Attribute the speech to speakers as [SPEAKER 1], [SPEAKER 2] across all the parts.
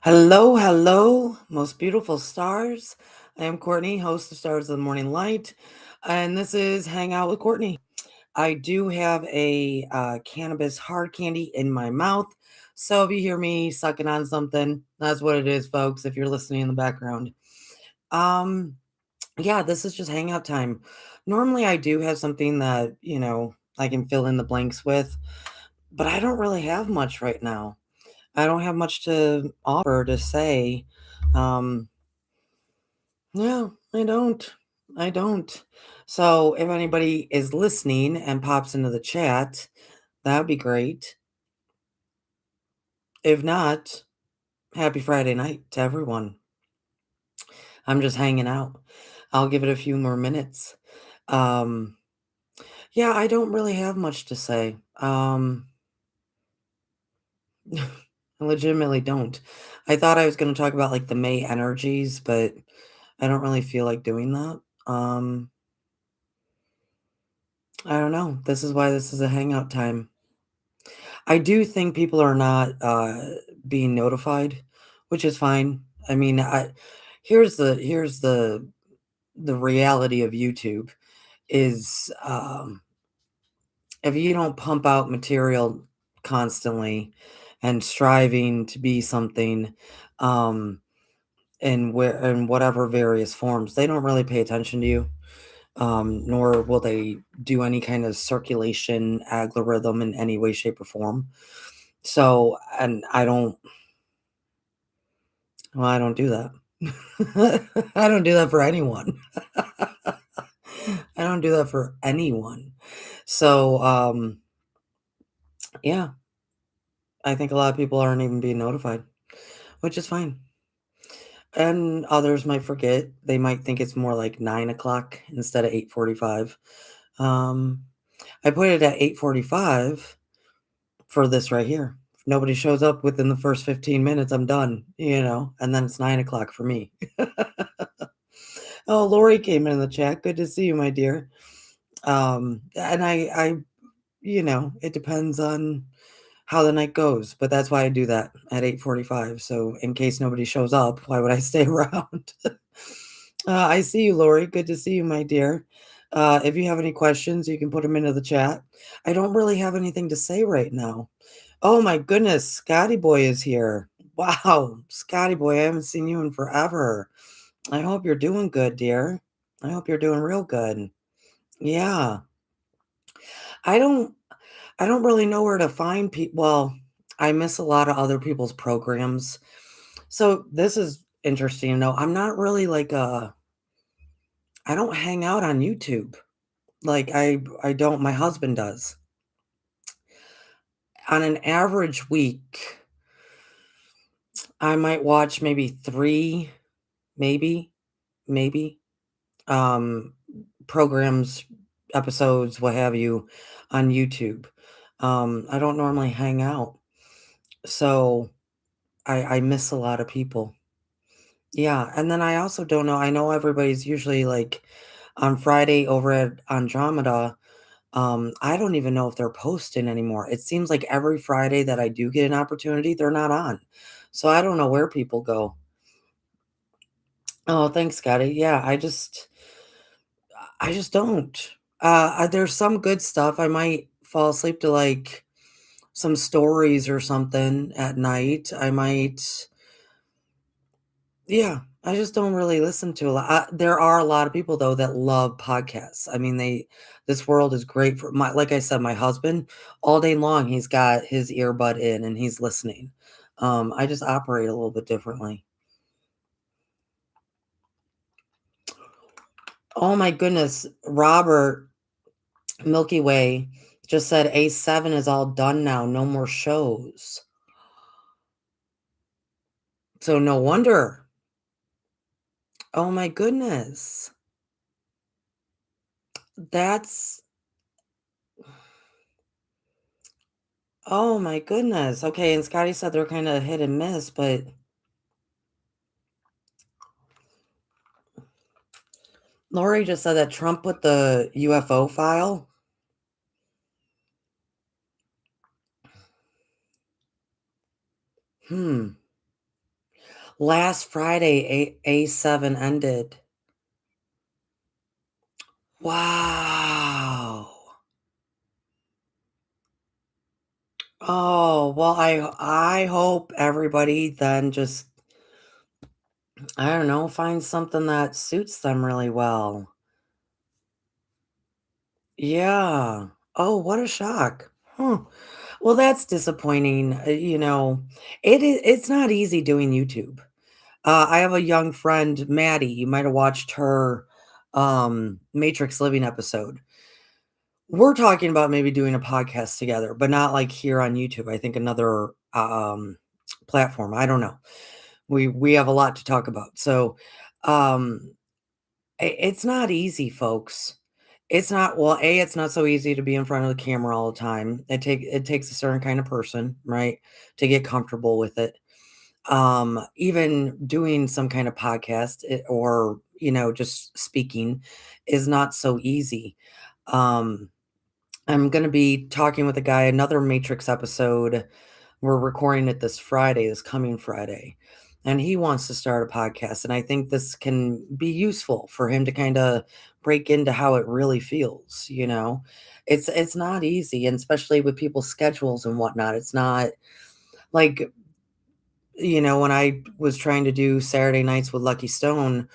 [SPEAKER 1] Hello, hello, most beautiful stars. I am Courtney, host of Stars of the Morning Light, and this is Hangout with Courtney. I do have a cannabis hard candy in my mouth, so if you hear me sucking on something, that's what it is, folks. If you're listening in the background, um, yeah, this is just Hangout time. Normally, I do have something that I can fill in the blanks with, but I don't really have much right now. I don't have much to offer to say. Um, yeah, I don't. I don't. So if anybody is listening and pops into the chat, that would be great. If not, happy Friday night to everyone. I'm just hanging out. I'll give it a few more minutes. Um, yeah, I don't really have much to say. I legitimately don't. I thought I was going to talk about like the May energies, but I don't really feel like doing that. Um, I don't know. This is why this is a hangout time. I do think people are not being notified, which is fine. I mean, here's the reality of YouTube is if you don't pump out material constantly and striving to be something um in whatever various forms, they don't really pay attention to you, nor will they do any kind of circulation algorithm in any way, shape, or form. So, and I don't do that. I don't do that for anyone. I don't do that for anyone. So, yeah, I think a lot of people aren't even being notified, which is fine. And others might forget. They might think it's more like 9 o'clock instead of 8:45. Um, I put it at 8:45 for this right here. If nobody shows up within the first 15 minutes, I'm done, and then it's 9 o'clock for me. Oh, Lori came in the chat. Good to see you, my dear. And it depends on how the night goes, but that's why I do that at 8:45. So in case nobody shows up, why would I stay around? I see you, Lori. Good to see you, my dear. If you have any questions, you can put them into the chat. I don't really have anything to say right now. Oh my goodness, Scotty Boy is here. Wow, Scotty Boy, I haven't seen you in forever. I hope you're doing good, dear. I hope you're doing real good. Yeah. I don't I don't really know where to find people. Well, I miss a lot of other people's programs. So this is interesting. No, I'm not really like I don't hang out on YouTube. Like I don't, my husband does. On an average week, I might watch maybe 3, maybe, maybe, um, programs, episodes, what have you, on YouTube. I don't normally hang out, so I miss a lot of people. Yeah, and then I also don't know, I know everybody's usually, like, on Friday over at Andromeda. I don't even know if they're posting anymore. It seems like every Friday that I do get an opportunity, they're not on. So I don't know where people go. Oh, thanks, Scotty. Yeah, I just don't. There's some good stuff. I might fall asleep to like some stories or something at night. Yeah, I just don't really listen to a lot. There are a lot of people though that love podcasts. I mean, this world is great for like I said, my husband, all day long, he's got his earbud in and he's listening. I just operate a little bit differently. Oh my goodness, Robert Milky Way just said A7 is all done now, no more shows. So no wonder. Oh my goodness. That's oh my goodness. Okay, and Scotty said they're kind of hit and miss, but Lori just said that Trump with the UFO file. Hmm. Last Friday, A7 ended. Wow. Oh, well, I hope everybody then just, I don't know, finds something that suits them really well. Yeah. Oh, what a shock. Huh. Well, that's disappointing. It's not easy doing YouTube. I have a young friend, Maddie. You might have watched her Matrix Living episode. We're talking about maybe doing a podcast together, but not like here on YouTube. I think another platform. I don't know. We have a lot to talk about. So um it's not easy, folks. It's not, well, A, it's not so easy to be in front of the camera all the time. It takes a certain kind of person, right, to get comfortable with it. Even doing some kind of podcast, or, just speaking is not so easy. Um, I'm going to be talking with a guy, another Matrix episode. We're recording it this Friday, this coming Friday. And he wants to start a podcast. And I think this can be useful for him to kind of break into how it really feels. It's not easy, and especially with people's schedules and whatnot. It's not like, when I was trying to do Saturday nights with Lucky Stone,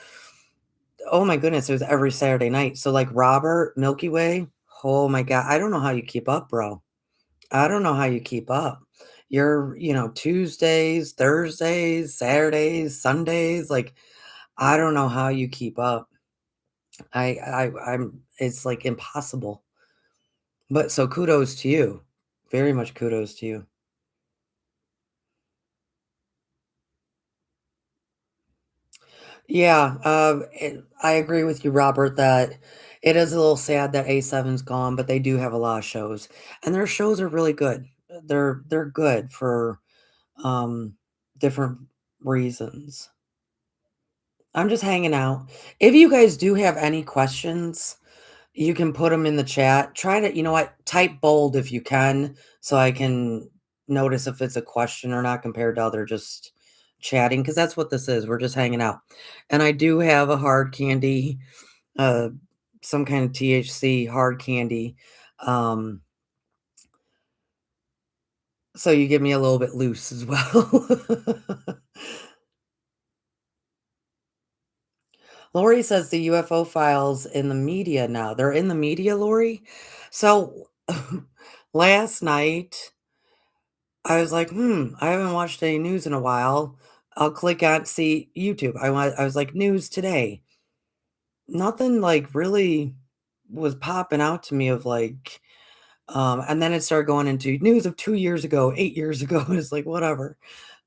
[SPEAKER 1] oh my goodness, it was every Saturday night. So like Robert, Milky Way, oh my God, I don't know how you keep up, bro. I don't know how you keep up. Tuesdays, Thursdays, Saturdays, Sundays, like, I don't know how you keep up. It's like impossible. But so kudos to you. Very much kudos to you. Yeah, I agree with you, Robert, that it is a little sad that A7's gone, but they do have a lot of shows, and their shows are really good. They're good for um different reasons. I'm just hanging out. If you guys do have any questions, you can put them in the chat. Try to, you know what, type bold if you can, so I can notice if it's a question or not compared to other just chatting, because that's what this is. We're just hanging out. And I do have a hard candy, uh, some kind of THC hard candy. Um, so you give me a little bit loose as well. Lori says the UFO files in the media now. They're in the media, Lori? So last night, I was like, I haven't watched any news in a while. I'll click on see YouTube. I was like, news today. Nothing like really was popping out to me of like, and then it started going into news of 2 years ago, 8 years ago. It's like whatever.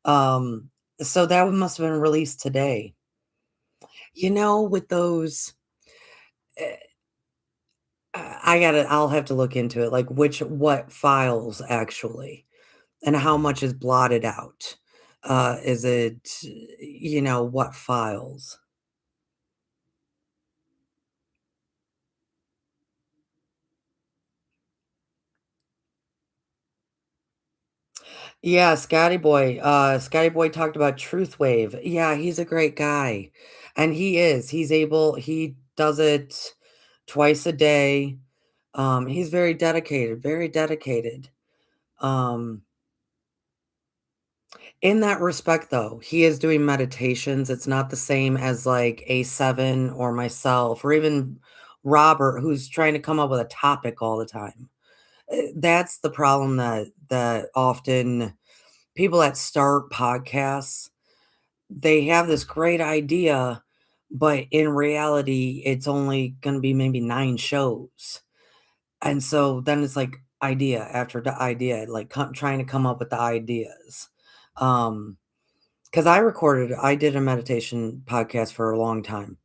[SPEAKER 1] Um, so that one must have been released today. With those, eh, I'll have to look into it, like what files actually, and how much is blotted out. Is it, what files? Yeah, Scotty Boy talked about Truth Wave. Yeah, he's a great guy. And he does it twice a day. He's very dedicated, very dedicated. Um, in that respect though, he is doing meditations. It's not the same as like A7 or myself or even Robert, who's trying to come up with a topic all the time. That's the problem that often people that start podcasts, they have this great idea, but in reality, it's only gonna be maybe 9 shows. And so then it's like idea after the idea, like trying to come up with the ideas. Um, because I did a meditation podcast for a long time.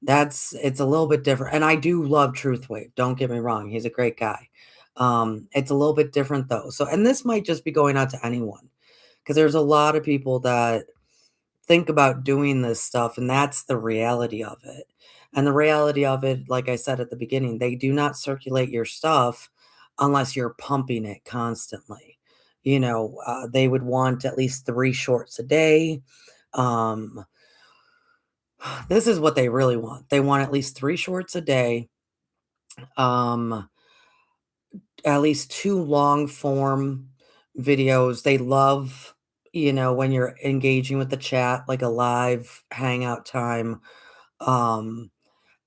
[SPEAKER 1] It's a little bit different. And I do love Truth Wave. Don't get me wrong. He's a great guy. It's a little bit different though. So, and this might just be going out to anyone, because there's a lot of people that think about doing this stuff, and that's the reality of it. And the reality of it, like I said at the beginning, they do not circulate your stuff unless you're pumping it constantly. They would want at least 3 shorts a day. Um, this is what they really want. They want at least 3 shorts a day, um, at least 2 long form videos. They love, when you're engaging with the chat, like a live hangout time, um,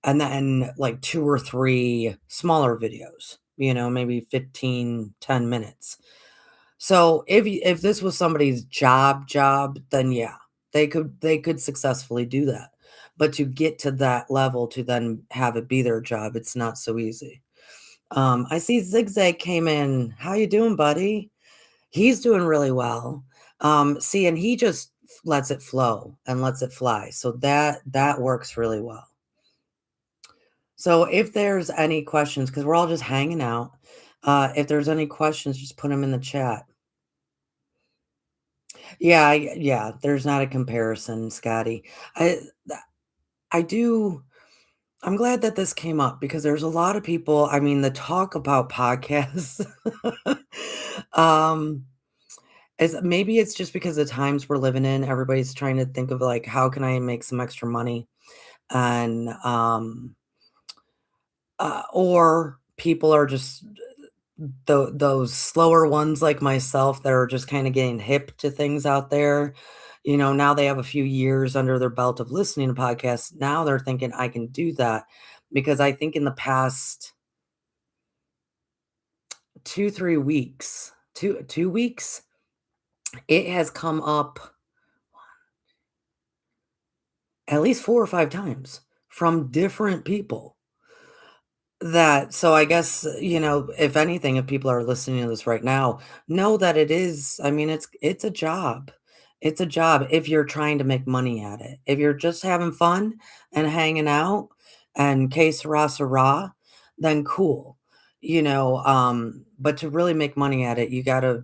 [SPEAKER 1] and then, like, 2 or 3 smaller videos, maybe 15, 10 minutes. So, if this was somebody's job, then yeah, they could successfully do that. But to get to that level to then have it be their job, it's not so easy. I see Zigzag came in. How you doing, buddy? He's doing really well. See, and he just lets it flow and lets it fly. So that works really well. So if there's any questions, because we're all just hanging out, if there's any questions, just put them in the chat. Yeah, there's not a comparison, Scotty. I th I do I'm glad that this came up because there's a lot of people, I mean, the talk about podcasts, um, is maybe it's just because the times we're living in, everybody's trying to think of, like, how can I make some extra money? And, or people are just those slower ones like myself that are just kinda getting hip to things out there, now they have a few years under their belt of listening to podcasts. Now they're thinking, "I can do that," because I think in the past 2, 3 weeks, 2 weeks, it has come up at least 4 or 5 times from different people. So I guess, if anything, if people are listening to this right now, know that it is, I mean, it's a job. It's a job if you're trying to make money at it. If you're just having fun and hanging out and que sera, sera, then cool. But to really make money at it, you gotta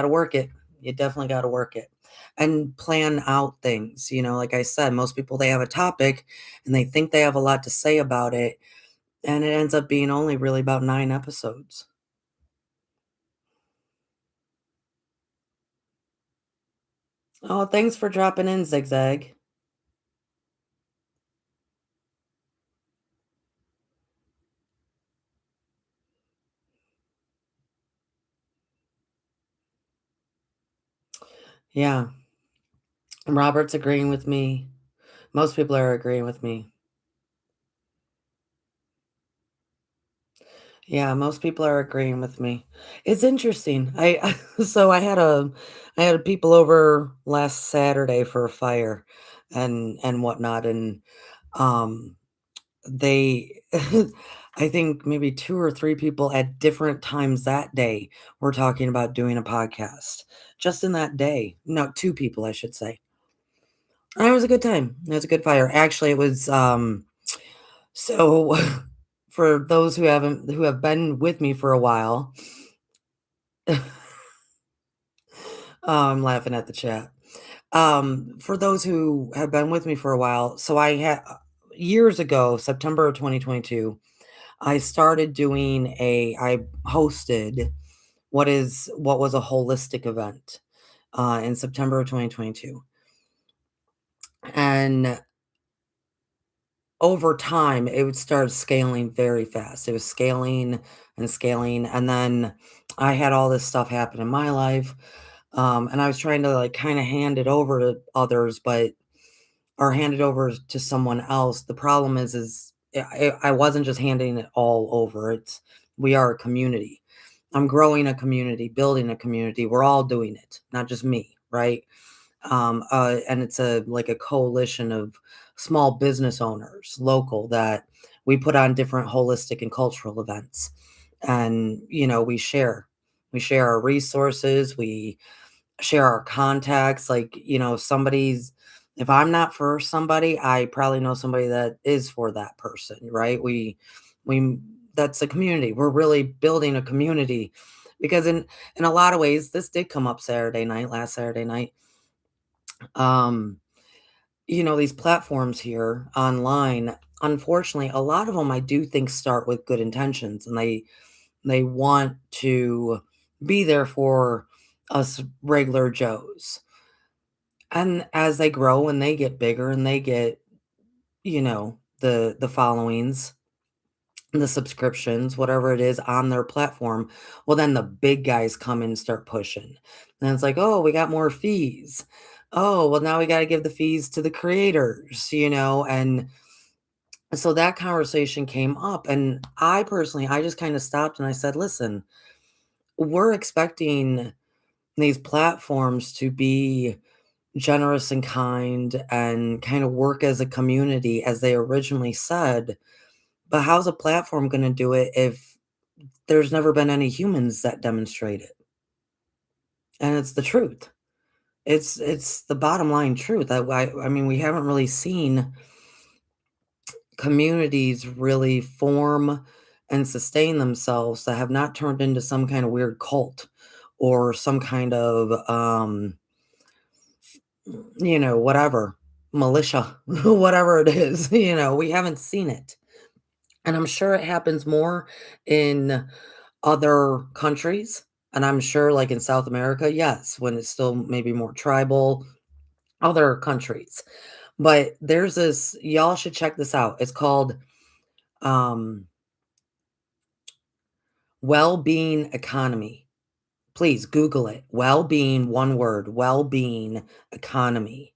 [SPEAKER 1] work it. You definitely gotta work it. And plan out things. Like I said, most people they have a topic and they think they have a lot to say about it, and it ends up being only really about 9 episodes. Oh, thanks for dropping in, Zigzag. Yeah, Robert's agreeing with me. Most people are agreeing with me. Yeah, most people are agreeing with me. It's interesting. So I had people over last Saturday for a fire and whatnot, and, um, they I think maybe 2 or 3 people at different times that day were talking about doing a podcast, just in that day. No, 2 people, I should say. And it was a good time. It was a good fire. Actually, it was, so for those who have been with me for a while, I'm laughing at the chat. For those who have been with me for a while, so I had years ago, September of 2022, I hosted what was a holistic event, in September of 2022, and over time, it would start scaling very fast. It was scaling and scaling, and then I had all this stuff happen in my life, and I was trying to, like, kinda hand it over to others, but or hand it over to someone else. The problem is I wasn't just handing it all over. We are a community. I'm growing a community, building a community. We're all doing it, not just me, right? And it's like a coalition of small business owners, local, that we put on different holistic and cultural events, and we share our resources, we share our contacts. Like, if I'm not for somebody, I probably know somebody that is for that person, right? We That's a community. We're really building a community because in a lot of ways, this did come up last Saturday night. Um, these platforms here online, unfortunately, a lot of them I do think start with good intentions, and they want to be there for us regular Joes. And as they grow and they get bigger and they get, the followings, the subscriptions, whatever it is on their platform, well, then the big guys come in and start pushing. And it's like, "Oh, we got more fees. Oh, well, now we gotta give the fees to the creators," and so that conversation came up, and I personally, I just kinda stopped and I said, "Listen, we're expecting these platforms to be generous and kind and kinda work as a community as they originally said, but how's a platform gonna do it if there's never been any humans that demonstrate it?" And it's the truth. It's the bottom line truth. I mean, we haven't really seen communities really form and sustain themselves that have not turned into some kind of weird cult or some kind of, whatever, militia, whatever it is, we haven't seen it. And I'm sure it happens more in other countries. And I'm sure, like in South America, yes, when it's still maybe more tribal, other countries. But there's this, y'all should check this out. It's called um, Well Being Economy. Please Google it. Well Being, one word, Well Being Economy.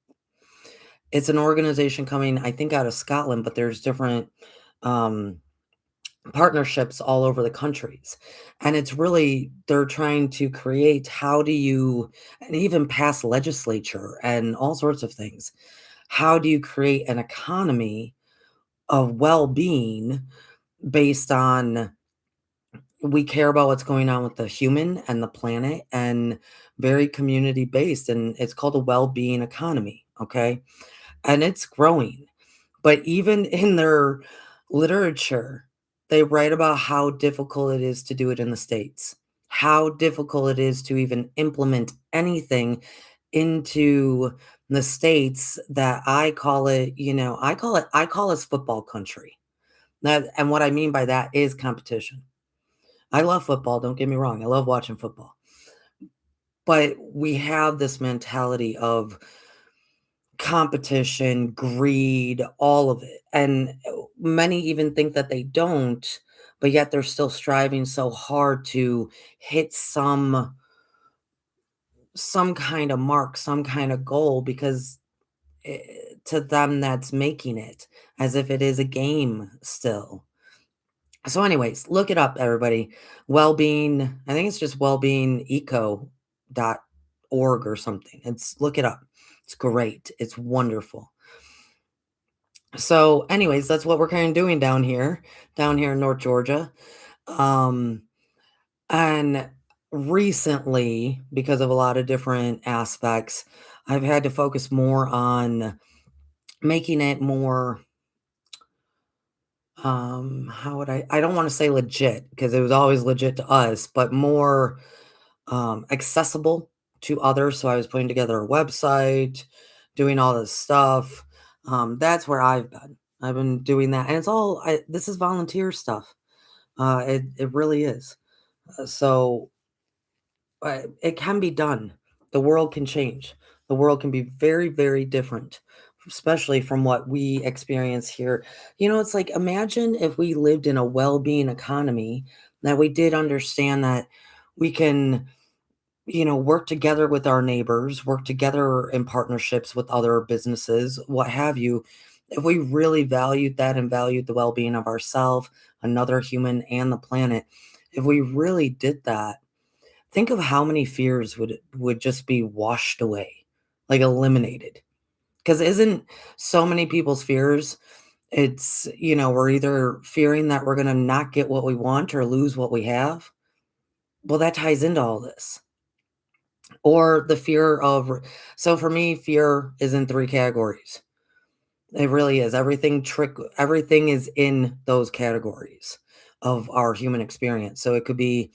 [SPEAKER 1] It's an organization coming, I think, out of Scotland, but there's different um, partnerships all over the countries. And it's really, they're trying to create how do you, and even pass legislature and all sorts of things. How do you create an economy of well being based on we care about what's going on with the human and the planet and very community based? And it's called a well being economy. Okay. And it's growing. But even in their literature, they write about how difficult it is to do it in the States, how difficult it is to even implement anything into the States that I call it, I call us football country. That, and what I mean by that is competition. I love football, don't get me wrong. I love watching football. But we have this mentality of competition, greed, all of it, and, many even think that they don't, but yet they're still striving so hard to hit some kind of mark, some kind of goal because, eh, to them, that's making it, as if it is a game still. So anyways, look it up, everybody. Wellbeing, I think it's just wellbeingeco.org or something. It's look it up. It's great. It's wonderful. So, anyways, that's what we're kinda doing down here in North Georgia. Um, and recently, because of a lot of different aspects, I've had to focus more on making it more, how would I don't wanna say legit because it was always legit to us, but more, accessible to others. So I was putting together a website, doing all this stuff. That's where I've been. I've been doing that, and it's all this is volunteer stuff. It really is. So it can be done. The world can change. The world can be very, very different, especially from what we experience here. It's like imagine if we lived in a well-being economy that we did understand that we can work together with our neighbors, work together in partnerships with other businesses, what have you. If we really valued that and valued the well-being of ourselves, another human, and the planet, if we really did that, think of how many fears would just be washed away, like eliminated. Because isn't so many people's fears? It's we're either fearing that we're gonna not get what we want or lose what we have. Well, that ties into all this. Or the fear of so for me, fear is in 3 categories. It really is. Everything is in those categories of our human experience. So it could be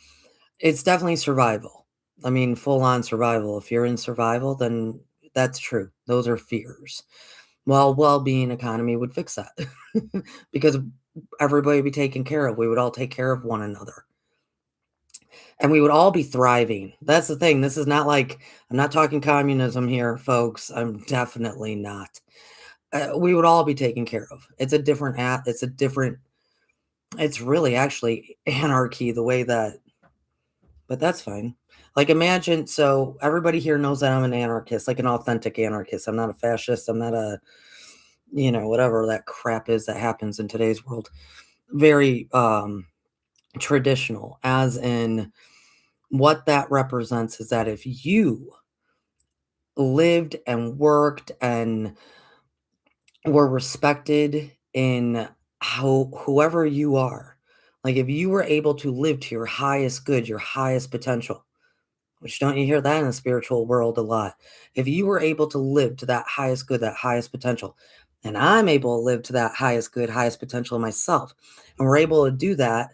[SPEAKER 1] it's definitely survival. I mean, full on survival. If you're in survival, then that's true. Those are fears. Well, well-being economy would fix that because everybody would be taken care of. We would all take care of one another. and we would all be thriving. That's the thing. This is not like I'm not talking communism here, folks. I'm definitely not. We would all be taken care of. It's a different it's really actually anarchy the way that but that's fine. Like imagine so everybody here knows that I'm an anarchist, like an authentic anarchist. I'm not a fascist. I'm not a, whatever that crap is that happens in today's world. Very traditional, as in what that represents is that if you lived and worked and were respected in whoever you are, like if you were able to live to your highest good, your highest potential, which don't you hear that in the spiritual world a lot? If you were able to live to that highest good, that highest potential, and I'm able to live to that highest good, highest potential myself, and we're able to do that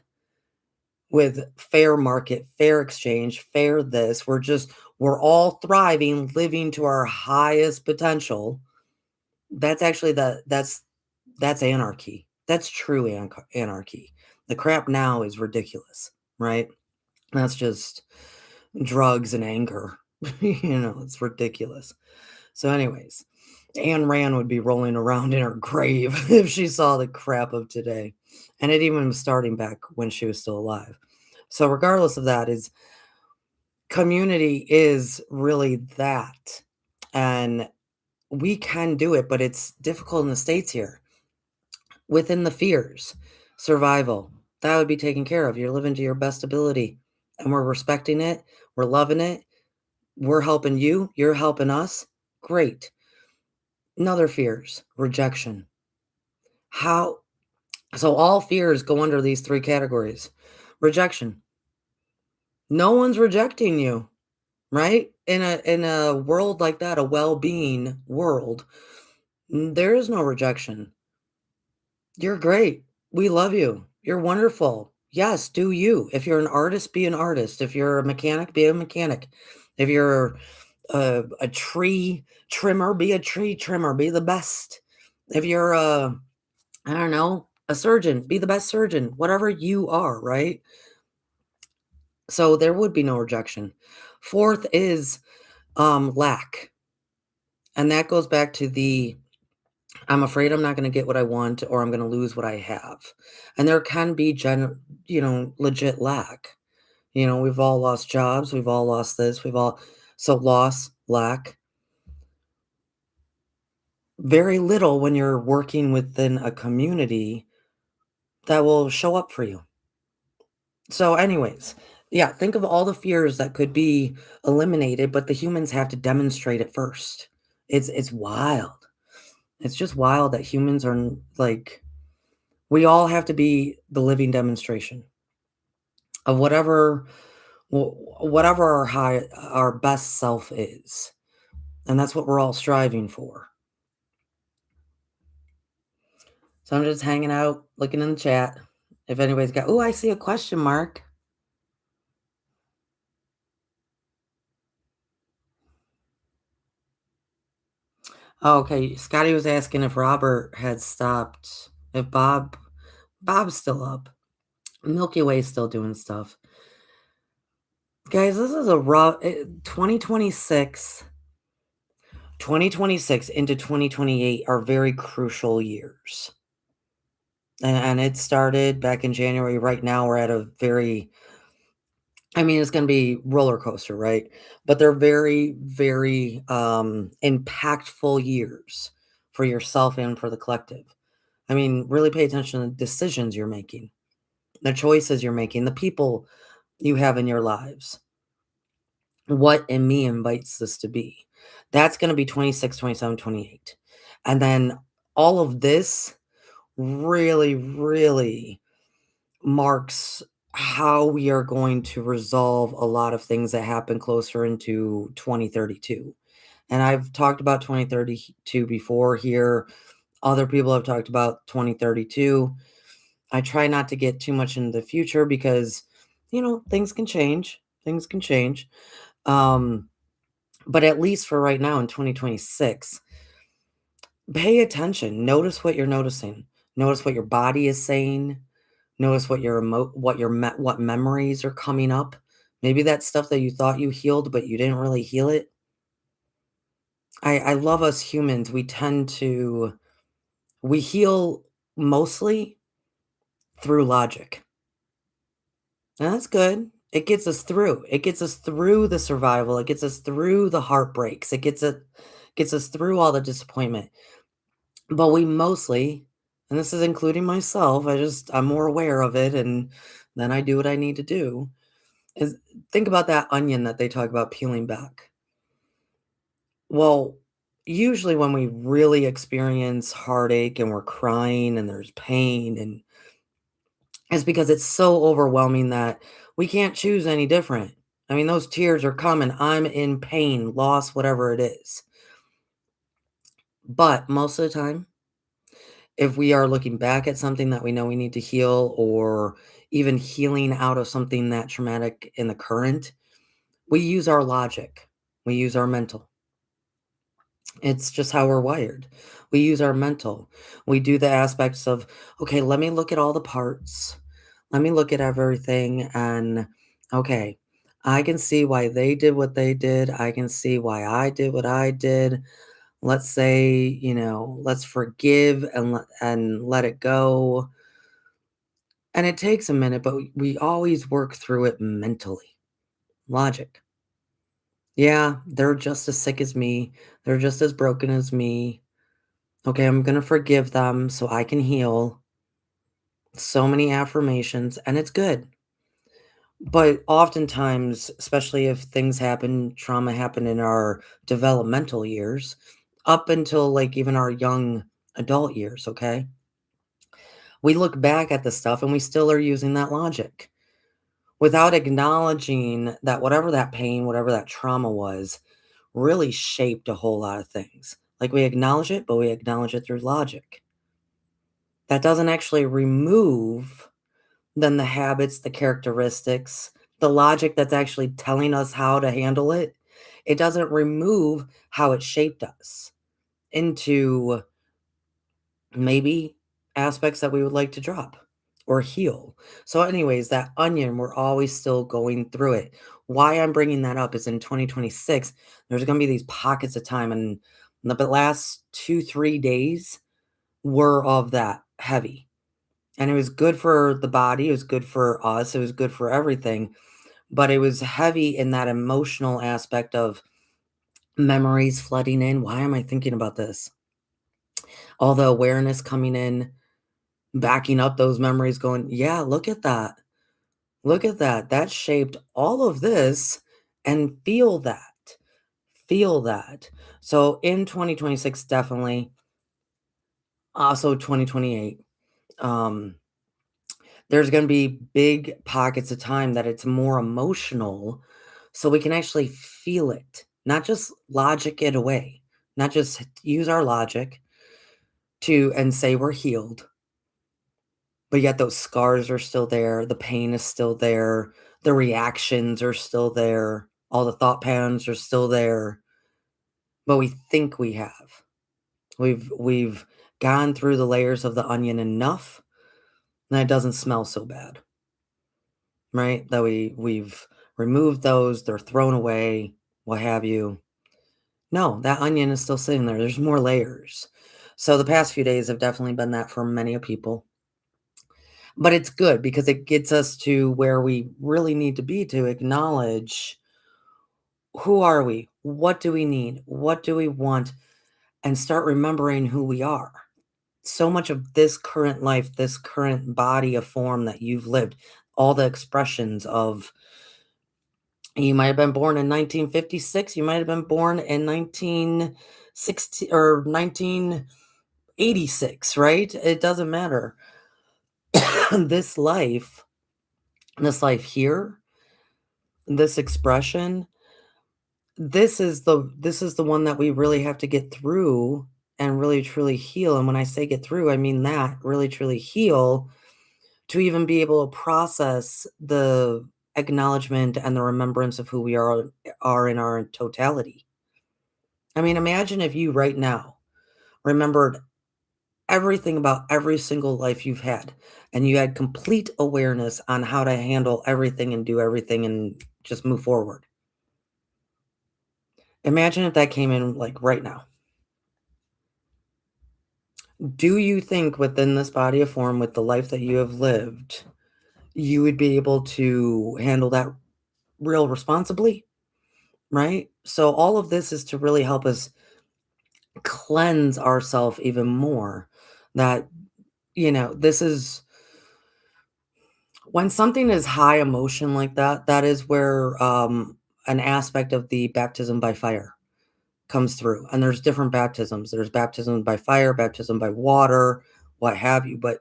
[SPEAKER 1] with fair market, fair exchange, fair this, we're all thriving, living to our highest potential. That's actually that's anarchy. That's true anarchy. The crap now is ridiculous, right? That's just drugs and anger. It's ridiculous. So, anyways, Anne Rand would be rolling around in her grave if she saw the crap of today. And it even was starting back when she was still alive. So, regardless of that, is community is really that. And we can do it, but it's difficult in the States here. Within the fears, survival, that would be taken care of. You're living to your best ability, and we're respecting it. We're loving it. We're helping you. You're helping us. Great. Another fears, rejection. How so all fears go under these three categories. Rejection. No one's rejecting you, right? In a world like that, a well-being world, there is no rejection. You're great. We love you. You're wonderful. Yes, do you. If you're an artist, be an artist. If you're a mechanic, be a mechanic. If you're a tree trimmer, be a tree trimmer. Be the best. If you're I don't know, a surgeon, be the best surgeon, whatever you are, right? So there would be no rejection. Fourth is lack. And that goes back to the I'm afraid I'm not going to get what I want or I'm going to lose what I have. And there can be legit lack. We've all lost jobs, we've all lost this, so loss, lack, very little when you're working within a community that will show up for you. So anyways, yeah, think of all the fears that could be eliminated, but the humans have to demonstrate it first. It's wild. It's just wild that humans are like we all have to be the living demonstration of whatever our best self is. And that's what we're all striving for. So I'm just hanging out, looking in the chat. If anybody's got, oh, I see a question mark. Oh, okay. Scotty was asking if Robert had stopped, if Bob's still up. Milky Way's still doing stuff. Guys, this is a rough 2026 into 2028 are very crucial years. And it started back in January. Right now, we're at a very it's gonna be roller coaster, right? But they're very, very, impactful years for yourself and for the collective. Really pay attention to the decisions you're making, the choices you're making, the people you have in your lives. What in me invites this to be? That's gonna be 26, 27, 28. And then all of this really, really marks how we are going to resolve a lot of things that happen closer into 2032. And I've talked about 2032 before here. Other people have talked about 2032. I try not to get too much into the future because, things can change. Things can change. Um, but at least for right now in 2026, pay attention. Notice what you're noticing. Notice what your body is saying. Notice what your what memories are coming up Maybe that stuff that you thought you healed, but you didn't really heal it. I love us humans. We heal mostly through logic. And that's good. It gets us through. It gets us through the survival. It gets us through the heartbreaks. Gets us through all the disappointment. But we mostly, and this is including myself, I'm more aware of it and then I do what I need to do. Is think about that onion that they talk about peeling back. Well, usually when we really experience heartache and we're crying and there's pain and it's because it's so overwhelming that we can't choose any different. I mean, those tears are coming. I'm in pain, loss, whatever it is. But most of the time, if we are looking back at something that we know we need to heal or even healing out of something that traumatic in the current, we use our logic. We use our mental. It's just how we're wired. We use our mental. We do the aspects of, okay, let me look at all the parts. Let me look at everything and okay, I can see why they did what they did. I can see why I did what I did. Let's say, let's forgive and let it go. And it takes a minute, but we always work through it mentally. Logic. Yeah, they're just as sick as me. They're just as broken as me. Okay, I'm gonna forgive them so I can heal. So many affirmations, and it's good. But oftentimes, especially if things happen, trauma happen in our developmental years, up until like even our young adult years, okay? We look back at the stuff and we still are using that logic without acknowledging that whatever that pain, whatever that trauma was, really shaped a whole lot of things. Like we acknowledge it, but we acknowledge it through logic. That doesn't actually remove then the habits, the characteristics, the logic that's actually telling us how to handle it. It doesn't remove how it shaped us into maybe aspects that we would like to drop or heal. So, anyways, that onion, we're always still going through it. Why I'm bringing that up is in 2026, there's going to be these pockets of time, and the last 2, 3 days were of that heavy. And it was good for the body, it was good for us, it was good for everything, but it was heavy in that emotional aspect of memories flooding in. Why am I thinking about this? All the awareness coming in, backing up those memories, going, yeah, look at that. Look at that. That shaped all of this and feel that. Feel that. So in 2026, definitely. Also 2028. Um, there's going to be big pockets of time that it's more emotional so we can actually feel it, not just logic it away, not just use our logic to and say we're healed, but yet those scars are still there, the pain is still there, the reactions are still there, all the thought patterns are still there, but we think we have. We've gone through the layers of the onion enough that it doesn't smell so bad. Right? That we've removed those, they're thrown away, what have you. No, that onion is still sitting there. There's more layers. So the past few days have definitely been that for many of people. But it's good because it gets us to where we really need to be to acknowledge who are we? What do we need? What do we want? And start remembering who we are. So much of this current life, this current body of form that you've lived, all the expressions of you might have been born in 1956, you might have been born in 1960 or 1986, right? It doesn't matter. This life, this life here, this expression, this is the one that we really have to get through and really truly heal. And when I say get through, I mean that really truly heal to even be able to process the acknowledgement and the remembrance of who we are in our totality. I mean, imagine if you right now remembered everything about every single life you've had, and you had complete awareness on how to handle everything and do everything and just move forward. Imagine if that came in, like, right now. Do you think within this body of form, with the life that you have lived, you would be able to handle that real responsibly, right? So all of this is to really help us cleanse ourselves even more. That, this is when something is high emotion like that, that is where an aspect of the baptism by fire comes through. And there's different baptisms. There's baptism by fire, baptism by water, what have you. But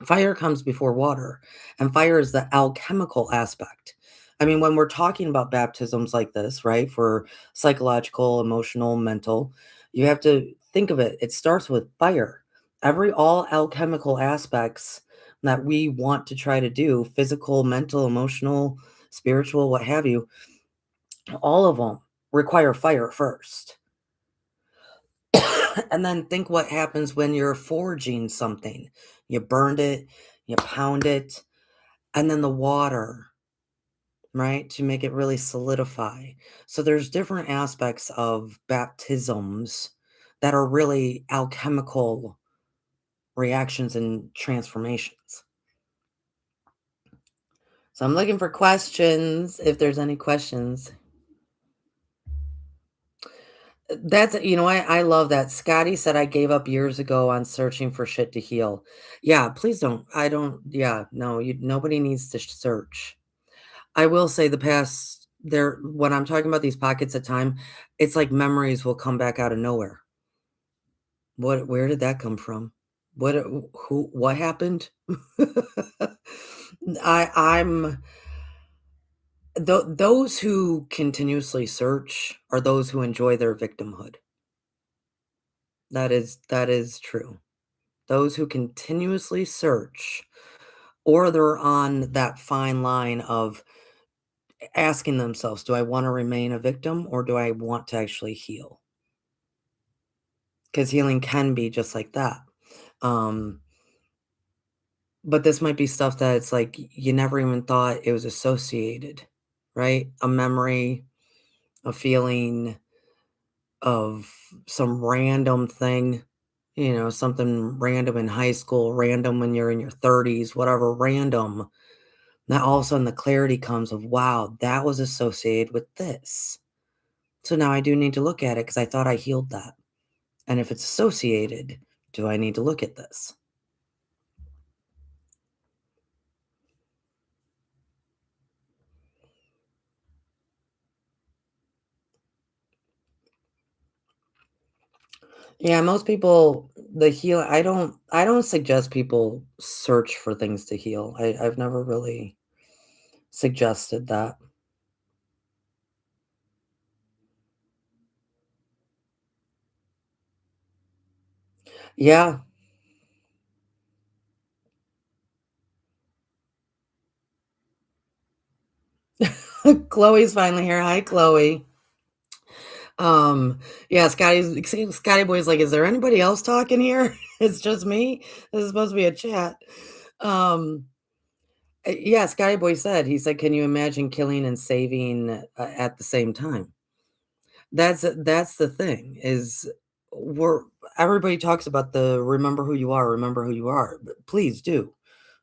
[SPEAKER 1] fire comes before water, and fire is the alchemical aspect. I mean, when we're talking about baptisms like this, right, for psychological, emotional, mental, you have to think of it. It starts with fire. All alchemical aspects that we want to try to do, physical, mental, emotional, spiritual, what have you, all of them require fire first. And then think what happens when you're forging something. You burned it, you pound it, and then the water, right, to make it really solidify. So there's different aspects of baptisms that are really alchemical reactions and transformations. So I'm looking for questions if there's any questions. I love that. Scotty said I gave up years ago on searching for shit to heal. Yeah, please don't. I don't. Yeah, no, nobody needs to search. I will say the past there when I'm talking about these pockets of time, it's like memories will come back out of nowhere. Where did that come from? What happened? I'm those who continuously search are those who enjoy their victimhood. That is true. Those who continuously search, or they're on that fine line of asking themselves, do I want to remain a victim or do I want to actually heal? Because healing can be just like that. Um, but this might be stuff that it's like you never even thought it was associated, right? A memory, a feeling of some random thing, something random in high school, random when you're in your 30s, whatever, random. Now all of a sudden the clarity comes of, wow, that was associated with this. So now I do need to look at it because I thought I healed that. And if it's associated, do I need to look at this? Yeah, most people the heal I don't suggest people search for things to heal. I've never really suggested that. Yeah. Chloe's finally here. Hi, Chloe. Yeah, Scotty Boy's like, is there anybody else talking here? It's just me. This is supposed to be a chat. Um, yeah, Scotty Boy he said, can you imagine killing and saving at the same time? That's the thing is we're everybody talks about the remember who you are. But please do.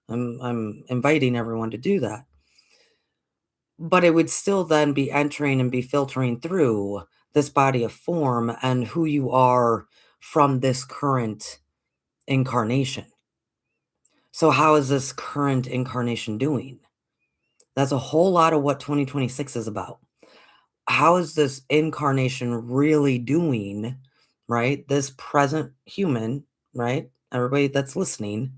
[SPEAKER 1] I'm inviting everyone to do that. But it would still then be entering and be filtering through this body of form and who you are from this current incarnation. So how is this current incarnation doing? That's a whole lot of what 2026 is about. How is this incarnation really doing, right? This present human, right? Everybody that's listening,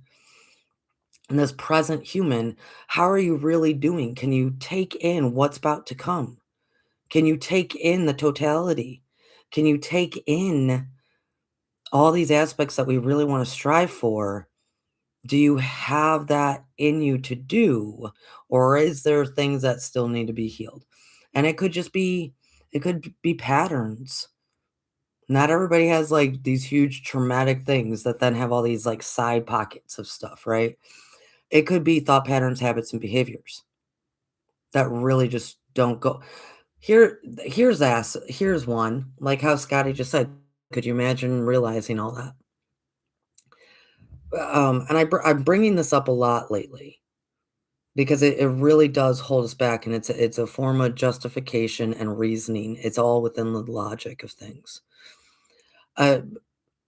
[SPEAKER 1] and this present human, how are you really doing? Can you take in what's about to come? Can you take in the totality? Can you take in all these aspects that we really want to strive for? Do you have that in you to do? Or is there things that still need to be healed? And it could be patterns. Not everybody has, like, these huge traumatic things that then have all these, like, side pockets of stuff, right? It could be thought patterns, habits, and behaviors that really just don't go here's one, like how Scotty just said, could you imagine realizing all that? And I'm bringing this up a lot lately because it really does hold us back, and it's a form of justification and reasoning. It's all within the logic of things. Uh,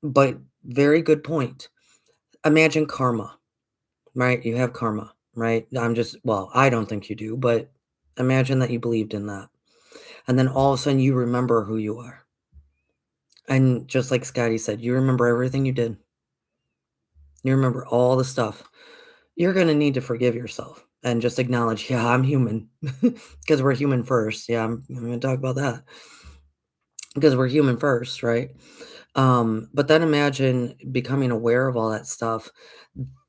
[SPEAKER 1] but very good point. Imagine karma, right? You have karma, right? Well, I don't think you do, but imagine that you believed in that. And then all of a sudden you remember who you are. And just like Scotty said, you remember everything you did. You remember all the stuff. You're going to need to forgive yourself and just acknowledge, yeah, I'm human because we're human first. Yeah, I'm going to talk about that because we're human first, right? But then imagine becoming aware of all that stuff.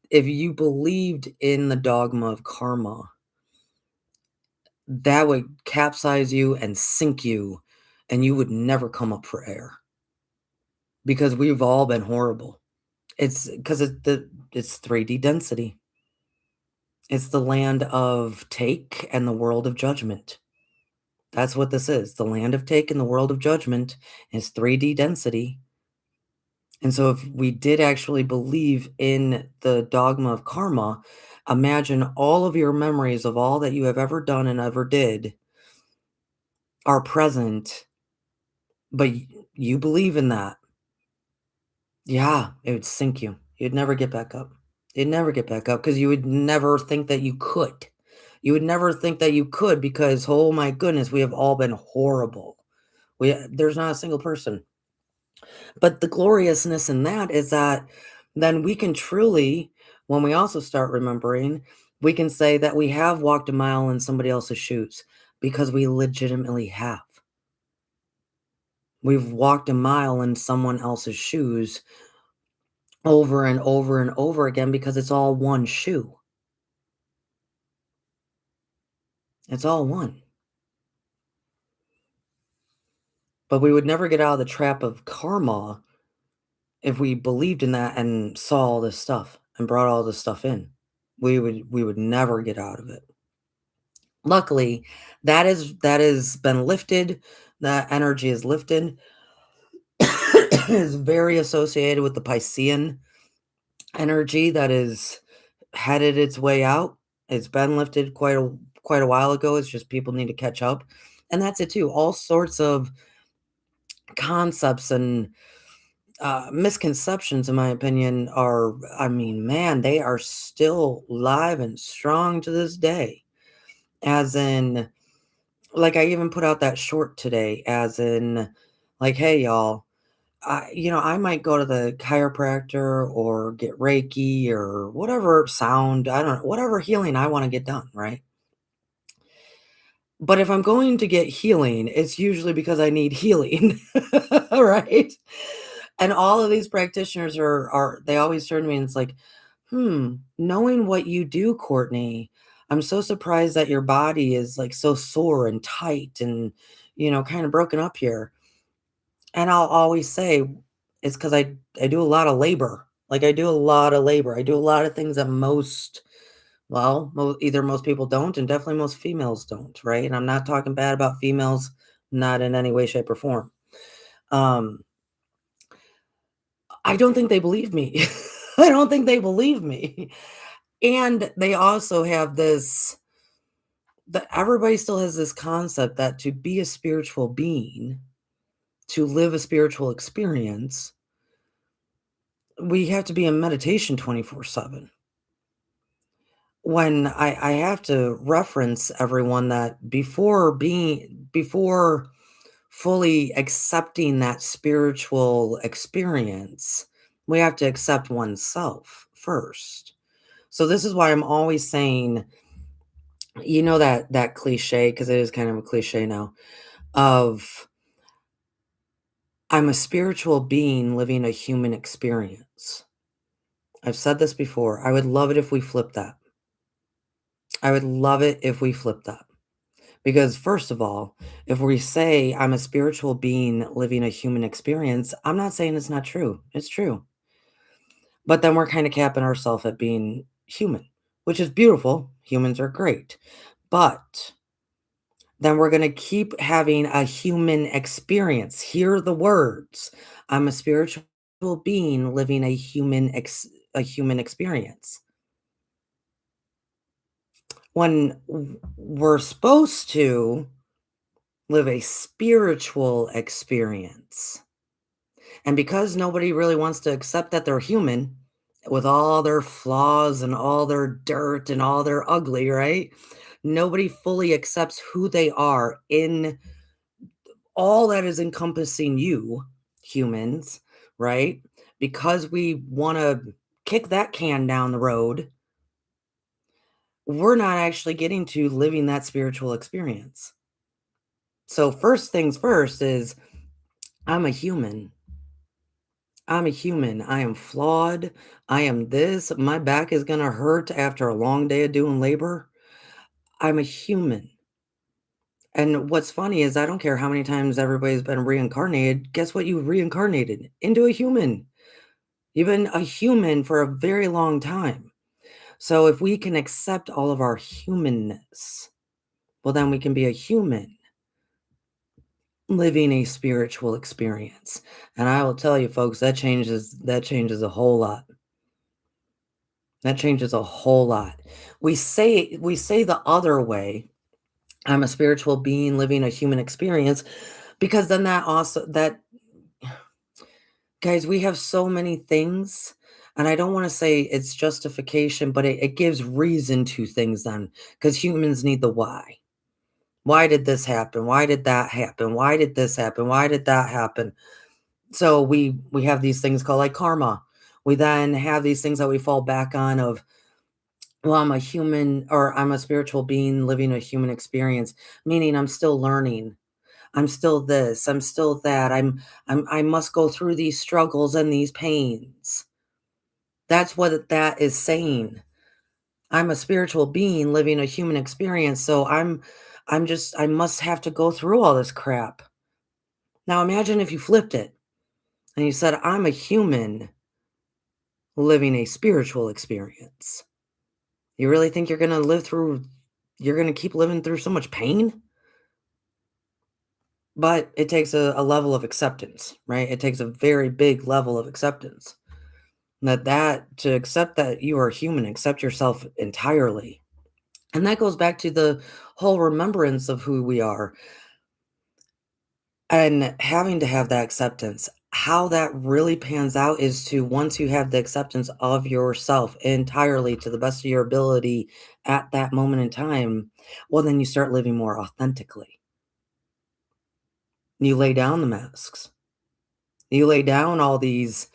[SPEAKER 1] If you believed in the dogma of karma, that would capsize you and sink you, and you would never come up for air because we've all been horrible. It's because it's 3D density. It's the land of take and the world of judgment. That's what this is. The land of take and the world of judgment is 3D density. And so if we did actually believe in the dogma of karma, imagine all of your memories of all that you have ever done and ever did are present, but you believe in that. Yeah, it would sink you. You'd never get back up. You'd never get back up because you would never think that you could. You would never think that you could because, oh my goodness, we have all been horrible. There's not a single person. But the gloriousness in that is that then we can truly, when we also start remembering, we can say that we have walked a mile in somebody else's shoes because we legitimately have. We've walked a mile in someone else's shoes over and over and over again because it's all one shoe. It's all one. But we would never get out of the trap of karma if we believed in that and saw all this stuff and brought all this stuff in. We would never get out of it. Luckily, that has been lifted. That energy is lifted. Is very associated with the Piscean energy that is headed its way out. It's been lifted quite a while ago. It's just people need to catch up. And that's it too. All sorts of concepts and misconceptions, in my opinion, are, I mean, man, they are still live and strong to this day. As in, like, I even put out that short today, as in, like, hey, y'all, I might go to the chiropractor or get Reiki or whatever sound, I don't know, whatever healing I want to get done, right? But if I'm going to get healing, it's usually because I need healing, right? And all of these practitioners are they always turn to me and it's like, knowing what you do, Courtney, I'm so surprised that your body is like so sore and tight and kind of broken up here. And I'll always say it's because I do a lot of labor. Like I do a lot of labor. I do a lot of things that either most people don't, and definitely most females don't, right? And I'm not talking bad about females, not in any way, shape, or form. Um, I don't think they believe me. I don't think they believe me. And they also have this that everybody still has this concept that to be a spiritual being, to live a spiritual experience, we have to be in meditation 24/7. When I have to reference everyone that before fully accepting that spiritual experience, we have to accept oneself first. So this is why I'm always saying, that cliche, because it is kind of a cliche now, of I'm a spiritual being living a human experience. I've said this before. I would love it if we flipped that. I would love it if we flipped that. Because first of all, if we say I'm a spiritual being living a human experience, I'm not saying it's not true. It's true. But then we're kind of capping ourselves at being human, which is beautiful. Humans are great. But then we're going to keep having a human experience. Hear the words. I'm a spiritual being living a human experience. When we're supposed to live a spiritual experience. And because nobody really wants to accept that they're human with all their flaws and all their dirt and all their ugly, right? Nobody fully accepts who they are in all that is encompassing you, humans, right? Because we want to kick that can down the road, we're not actually getting to living that spiritual experience. So, first things first is I'm a human. I'm a human. I am flawed. I am this. My back is going to hurt after a long day of doing labor. I'm a human. And what's funny is I don't care how many times everybody's been reincarnated. Guess what? You reincarnated into a human. You've been a human for a very long time. So if we can accept all of our humanness, well, then we can be a human living a spiritual experience. And I will tell you, folks, that changes a whole lot. That changes a whole lot. We say the other way, I'm a spiritual being living a human experience, because then that guys, we have so many things, and I don't wanna say it's justification, but it gives reason to things then, because humans need the why. Why did this happen? Why did that happen? Why did this happen? Why did that happen? So we have these things called like karma. We then have these things that we fall back on of, well, I'm a human or I'm a spiritual being living a human experience, meaning I'm still learning. I'm still this, I'm still that. I must go through these struggles and these pains. That's what that is saying. I'm a spiritual being living a human experience, so I must have to go through all this crap. Now imagine if you flipped it and you said I'm a human living a spiritual experience. You really think you're going to keep living through so much pain? But it takes a level of acceptance, right? It takes a very big level of acceptance. That to accept that you are human, accept yourself entirely. And that goes back to the whole remembrance of who we are and having to have that acceptance. How that really pans out is to once you have the acceptance of yourself entirely to the best of your ability at that moment in time, well, then you start living more authentically. You lay down the masks. You lay down all these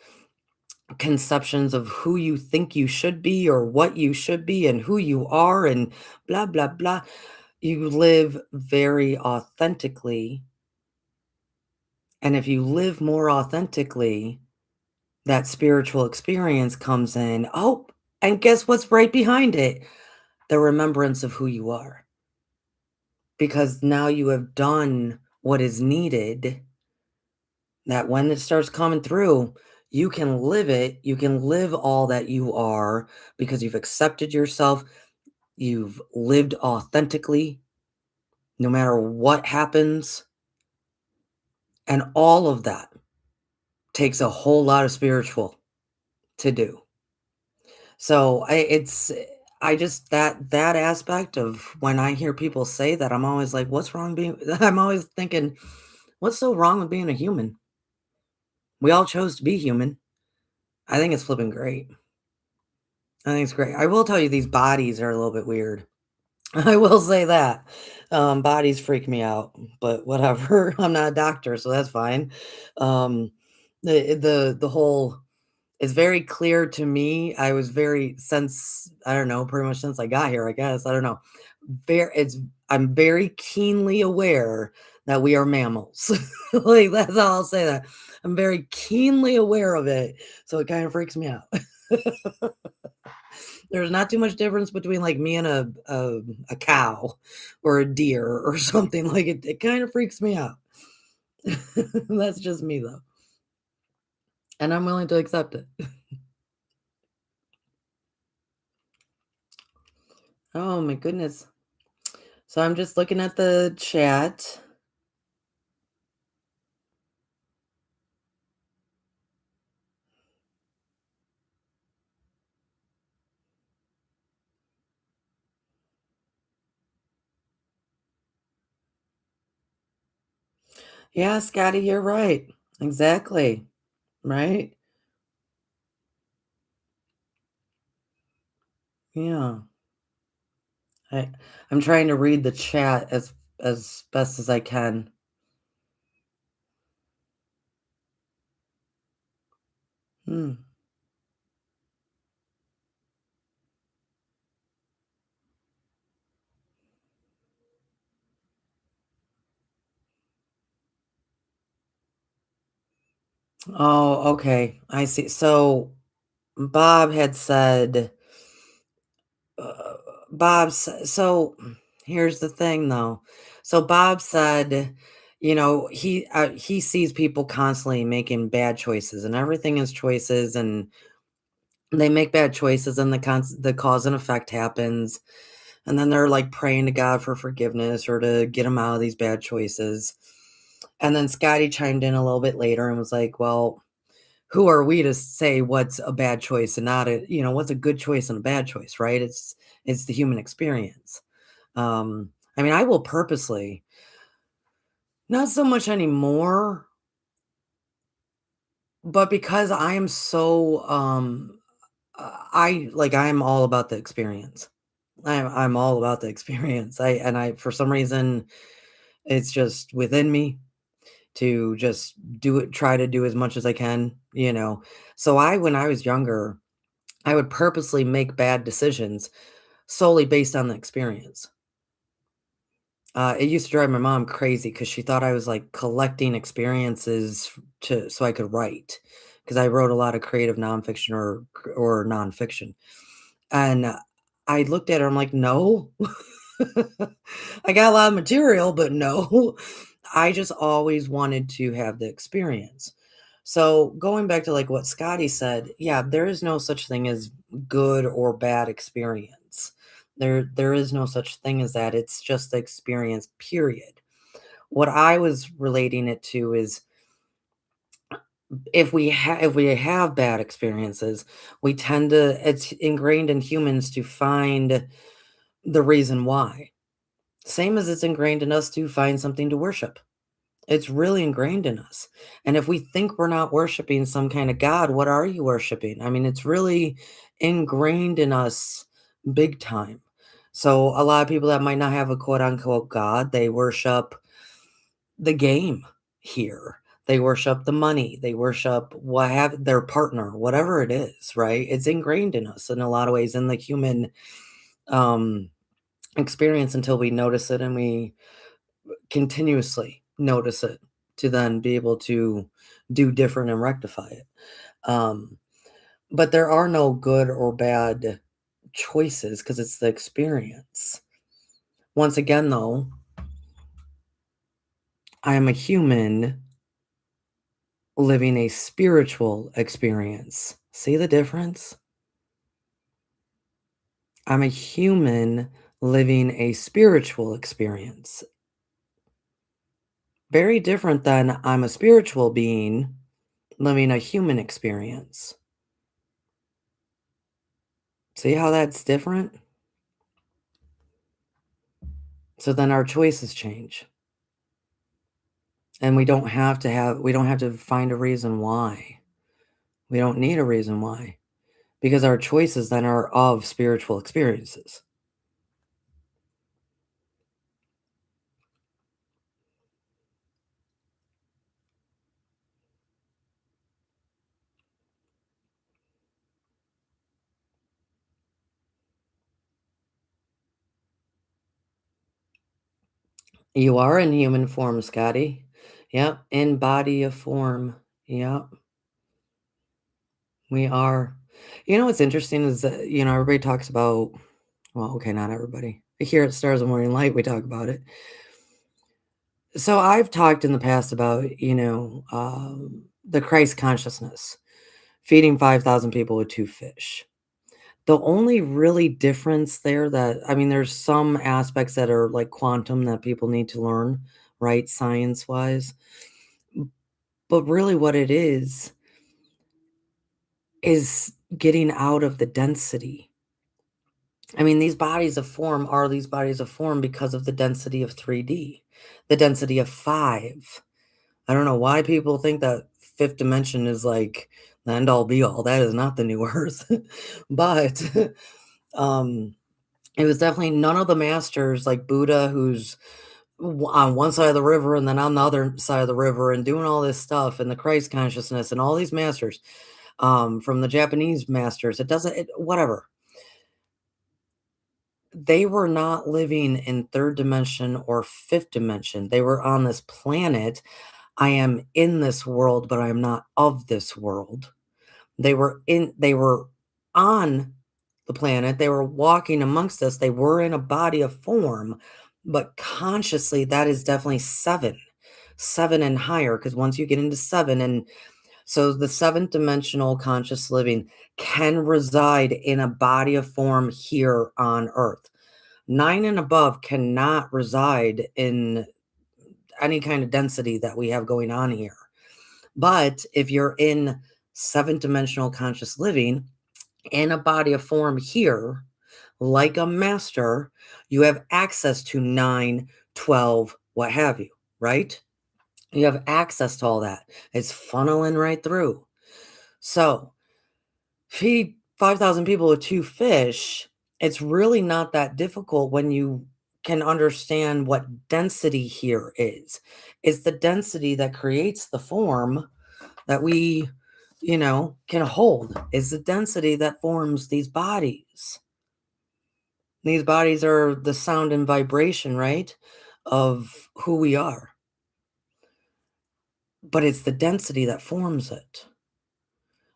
[SPEAKER 1] conceptions of who you think you should be or what you should be and who you are and blah, blah, blah. You live very authentically. And if you live more authentically, that spiritual experience comes in. Oh, and guess what's right behind it? The remembrance of who you are. Because now you have done what is needed, that when it starts coming through, you can live it. You can live all that you are because you've accepted yourself. You've lived authentically no matter what happens. And all of that takes a whole lot of spiritual to do. So I just that aspect of when I hear people say that, I'm always like, what's wrong being I'm always thinking, what's so wrong with being a human? We all chose to be human. I think it's flipping great. I think it's great. I will tell you these bodies are a little bit weird. I will say that. Bodies freak me out, but whatever. I'm not a doctor, so that's fine. Um, the whole it's very clear to me. I was very since I don't know, pretty much since I got here, I guess. I don't know. I'm very keenly aware that we are mammals. Like that's all I'll say that. I'm very keenly aware of it, so it kind of freaks me out. There's not too much difference between, like, me and a cow or a deer or something, like, it kinda freaks me out. That's just me, though, and I'm willing to accept it. Oh my goodness. So I'm just looking at the chat. Yeah, Scotty, you're right. Exactly, right? Yeah. I I'm trying to read the chat as best as I can. Hmm. Oh, okay. I see. So Bob had said, uh, so here's the thing though. So Bob said, he sees people constantly making bad choices and everything is choices and they make bad choices and the cause and effect happens. And then they're like praying to God for forgiveness or to get them out of these bad choices. And then Scotty chimed in a little bit later and was like, well, who are we to say what's a bad choice and not what's a good choice and a bad choice, right? It's the human experience. I mean, I will purposely, not so much anymore, but because I am so I'm all about the experience. I'm all about the experience. I for some reason it's just within me to just try to do as much as I can. So when I was younger, I would purposely make bad decisions solely based on the experience. It used to drive my mom crazy because she thought I was, like, collecting experiences to so I could write, because I wrote a lot of creative nonfiction or nonfiction, and I looked at her, I'm like, "No." I got a lot of material, but no. I just always wanted to have the experience. So, going back to, like, what Scotty said, yeah, there is no such thing as good or bad experience. There is no such thing as that, it's just the experience, period. What I was relating it to is if we have bad experiences, we tend to it's ingrained in humans to find the reason why. Same as it's ingrained in us to find something to worship. It's really ingrained in us. And if we think we're not worshiping some kind of God, what are you worshiping? I mean, it's really ingrained in us big time. So a lot of people that might not have a quote unquote God, they worship the game here. They worship the money. They worship what have their partner, whatever it is, right? It's ingrained in us in a lot of ways in the human um experience until we notice it and we continuously notice it to then be able to do different and rectify it. Um, but there are no good or bad choices because it's the experience. Once again, though, I am a human living a spiritual experience. See the difference? I'm a human living a spiritual experience. Very different than I'm a spiritual being living a human experience. See how that's different? So then our choices change. And we don't have to find a reason why. We don't need a reason why because our choices then are of spiritual experiences. You are in human form, Scotty. Yep, in body of form. Yep, we are. You know what's interesting is that, everybody talks about, well, okay, not everybody. Here at Stars of Morning Light, we talk about it. So I've talked in the past about, the Christ consciousness, feeding 5,000 people with 2 fish. The only really difference there that I mean, there's some aspects that are like quantum that people need to learn, right, science-wise, but really what it is getting out of the density. I mean, these bodies of form are these bodies of form because of the density of 3D, the density of 5. I don't know why people think that 5th dimension is like the end all be all. That is not the new earth. But, um, it was definitely none of the masters like Buddha, who's on one side of the river and then on the other side of the river and doing all this stuff and the Christ consciousness and all these masters, from the Japanese masters. It doesn't, whatever. They were not living in 3rd dimension or 5th dimension. They were on this planet. I am in this world, but I am not of this world. They were on the planet, they were walking amongst us, they were in a body of form, but consciously, that is definitely 7. 7 and higher, because once you get into 7 and so the 7th dimensional conscious living can reside in a body of form here on Earth. 9 and above cannot reside in any kind of density that we have going on here. But if you're in 7th dimensional conscious living in a body of form here, like a master, you have access to 9, 12, what have you, right? You have access to all that. It's funneling right through. So, feed 5,000 people with 2 fish, it's really not that difficult when you can understand what density here is. It's the density that creates the form that we, can hold. Is the density that forms these bodies. These bodies are the sound and vibration, right, of who we are, but it's the density that forms it.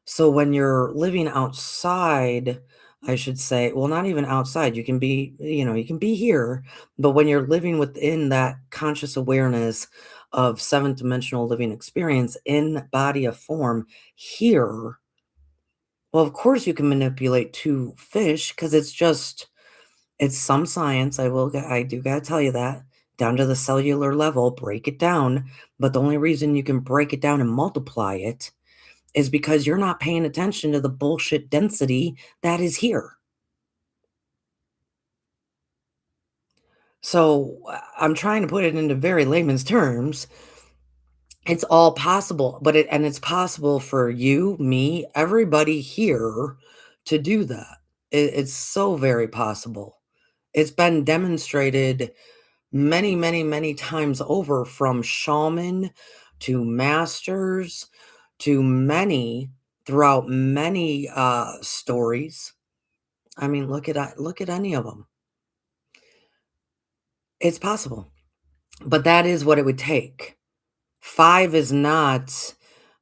[SPEAKER 1] So when you're living outside, I should say, well, not even outside, you can be here, but when you're living within that conscious awareness of 7th dimensional living experience in body of form here, well, of course you can manipulate 2 fish because it's some science, I do gotta tell you that, down to the cellular level, break it down, but the only reason you can break it down and multiply it is because you're not paying attention to the bullshit density that is here. So, I'm trying to put it into very layman's terms. It's all possible, it's possible for you, me, everybody here to do that. It's so very possible. It's been demonstrated many, many, many times over from shaman to masters to many throughout many, stories. I mean, look at any of them. It's possible, but that is what it would take. 5 is not,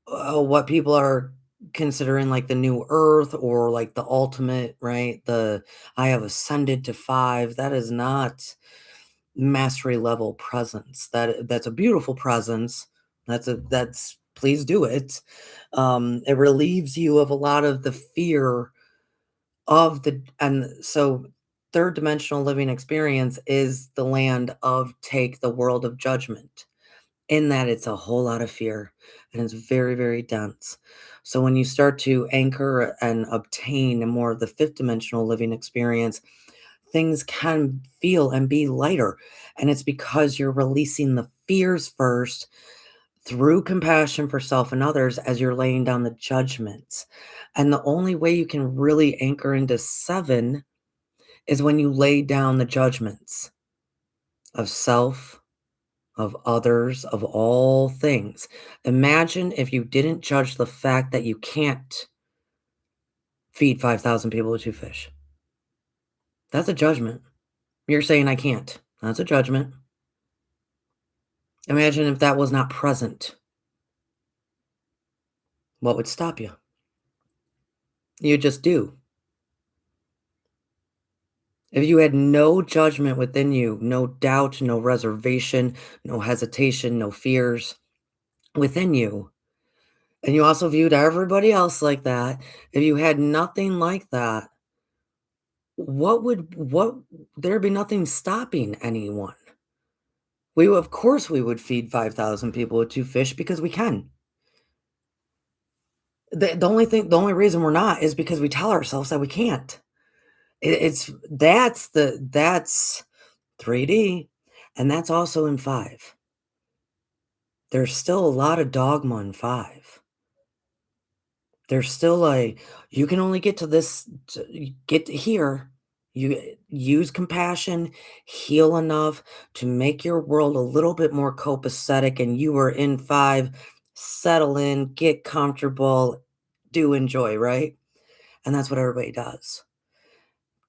[SPEAKER 1] what people are considering like the new earth or like the ultimate, right? I have ascended to 5. That is not mastery level presence. That's a beautiful presence. That's please do it. It relieves you of a lot of the fear of the and so 3rd dimensional living experience is the land of take the world of judgment. In that it's a whole lot of fear and it's very, very dense. So when you start to anchor and obtain more of the 5th dimensional living experience, things can feel and be lighter. And it's because you're releasing the fears first through compassion for self and others as you're laying down the judgments. And the only way you can really anchor into 7 is when you lay down the judgments of self, of others, of all things. Imagine if you didn't judge the fact that you can't feed 5,000 people with 2 fish. That's a judgment. You're saying, "I can't." That's a judgment. Imagine if that was not present. What would stop you? You just do. If you had no judgment within you, no doubt, no reservation, no hesitation, no fears within you, and you also viewed everybody else like that, if you had nothing like that, what there'd be nothing stopping anyone. Of course, we would feed 5,000 people with 2 fish because we can. The only reason we're not is because we tell ourselves that we can't. It's that's 3D, and that's also in 5. There's still a lot of dogma in 5. There's still a, "You can only get to this get to here." You use compassion, heal enough to make your world a little bit more copacetic, and you are in 5, settle in, get comfortable, do enjoy, right? And that's what everybody does.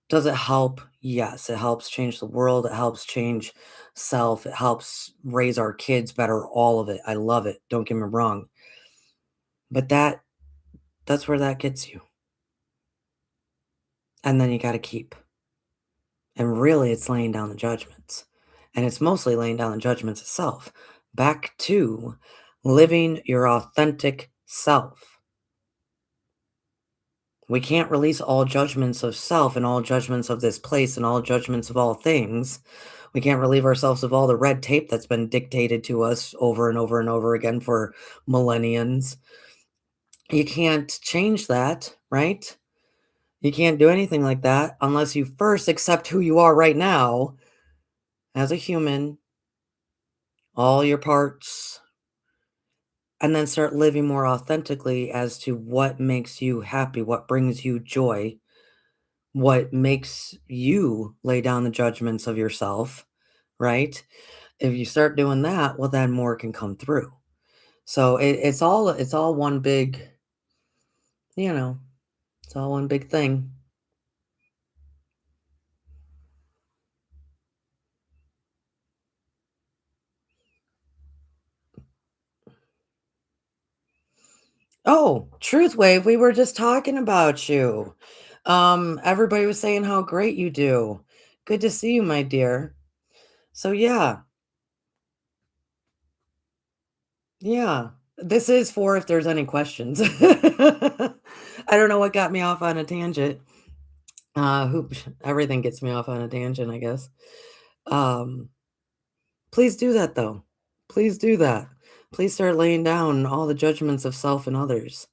[SPEAKER 1] Does it help? Yes, it helps change the world, it helps change self, it helps raise our kids better, all of it. I love it, don't get me wrong. But that's where that gets you. And then you gotta keep. And really, it's laying down the judgments. And it's mostly laying down the judgments itself. Back to living your authentic self. We can't release all judgments of self and all judgments of this place and all judgments of all things. We can't relieve ourselves of all the red tape that's been dictated to us over and over and over again for millenniums. You can't change that, right? You can't do anything like that unless you first accept who you are right now as a human, all your parts, and then start living more authentically as to what makes you happy, what brings you joy, what makes you lay down the judgments of yourself, right? If you start doing that, well, then more can come through. So it's all one big, you know, it's all one big thing. Oh, Truth Wave, we were just talking about you. Everybody was saying how great you do. Good to see you, my dear. So yeah, yeah. This is for if there's any questions. I don't know what got me off on a tangent. Who everything gets me off on a tangent, I guess. Um, please do that though. Please do that. Please start laying down all the judgments of self and others.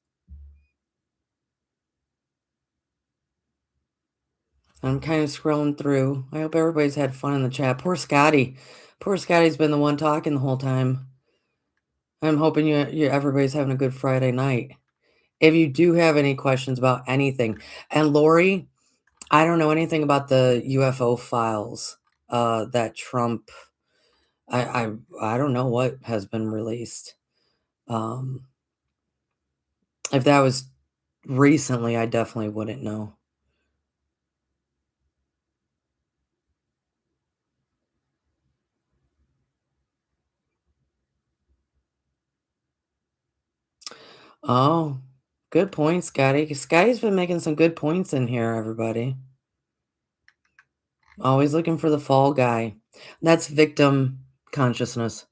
[SPEAKER 1] I'm kind of scrolling through. I hope everybody's had fun in the chat. Poor Scotty. Poor Scotty's been the one talking the whole time. I'm hoping you everybody's having a good Friday night. If you do have any questions about anything, and Lori, I don't know anything about the UFO files that Trump. I don't know what has been released. Um, if that was recently, I definitely wouldn't know. Oh, good point, Scotty. Scotty's been making some good points in here, everybody. Always looking for the fall guy. That's victim consciousness,